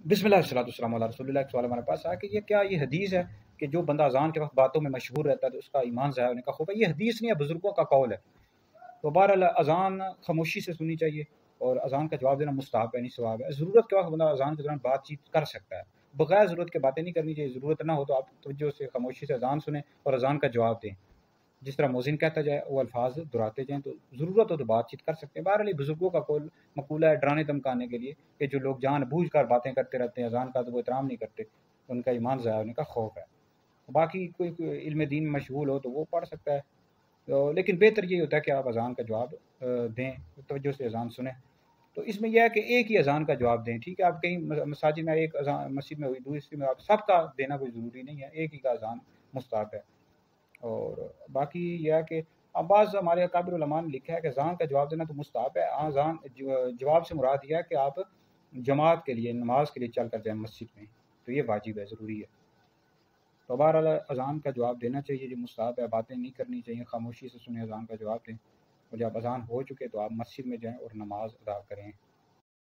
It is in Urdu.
بسم اللہ والصلاۃ والسلام علی رسول اللہ۔ ایک سوال ہمارے پاس آیا کہ یہ حدیث ہے کہ جو بندہ اذان کے وقت باتوں میں مشہور رہتا ہے تو اس کا ایمان ضائع ہونے کا خوف ہے؟ یہ حدیث نہیں ہے، بزرگوں کا قول ہے۔ تو بہرحال اذان خاموشی سے سننی چاہیے، اور اذان کا جواب دینا مستحب ہے، نہیں ثواب ہے۔ ضرورت کے وقت بندہ اذان کے دوران بات چیت کر سکتا ہے، بغیر ضرورت کے باتیں نہیں کرنی چاہیے۔ ضرورت نہ ہو تو آپ توجہ سے خاموشی سے اذان سنیں اور اذان کا جواب دیں، جس طرح مؤذن کہتا جائے وہ الفاظ دہراتے جائیں۔ تو ضرورت ہو تو بات چیت کر سکتے ہیں۔ بہرحال یہ بزرگوں کا قول مقولہ ہے ڈرانے دھمکانے کے لیے، کہ جو لوگ جان بوجھ کر باتیں کرتے رہتے ہیں اذان کا تو وہ احترام نہیں کرتے، ان کا ایمان ضائع ہونے کا خوف ہے۔ باقی کوئی علم دین میں مشغول ہو تو وہ پڑھ سکتا ہے، لیکن بہتر یہ ہوتا ہے کہ آپ اذان کا جواب دیں، توجہ سے اذان سنیں۔ تو اس میں یہ ہے کہ ایک ہی اذان کا جواب دیں، ٹھیک ہے؟ آپ کہیں مساجد میں ایک اذان مسجد میں ہوئی، دوسری میں آپ سب کا دینا کوئی ضروری نہیں ہے، ایک ہی کا اذان مستحب ہے۔ اور باقی یہ ہے کہ اب بعض ہمارے اکابر علماء نے لکھا ہے کہ اذان کا جواب دینا تو مستحب ہے، اذان جواب سے مراد یہ ہے کہ آپ جماعت کے لیے نماز کے لیے چل کر جائیں مسجد میں، تو یہ واجب ہے، ضروری ہے۔ تو بہرحال اذان کا جواب دینا چاہیے، جو مستحب ہے، باتیں نہیں کرنی چاہیے، خاموشی سے سنیں، اذان کا جواب دیں، اور جب اذان ہو چکے تو آپ مسجد میں جائیں اور نماز ادا کریں۔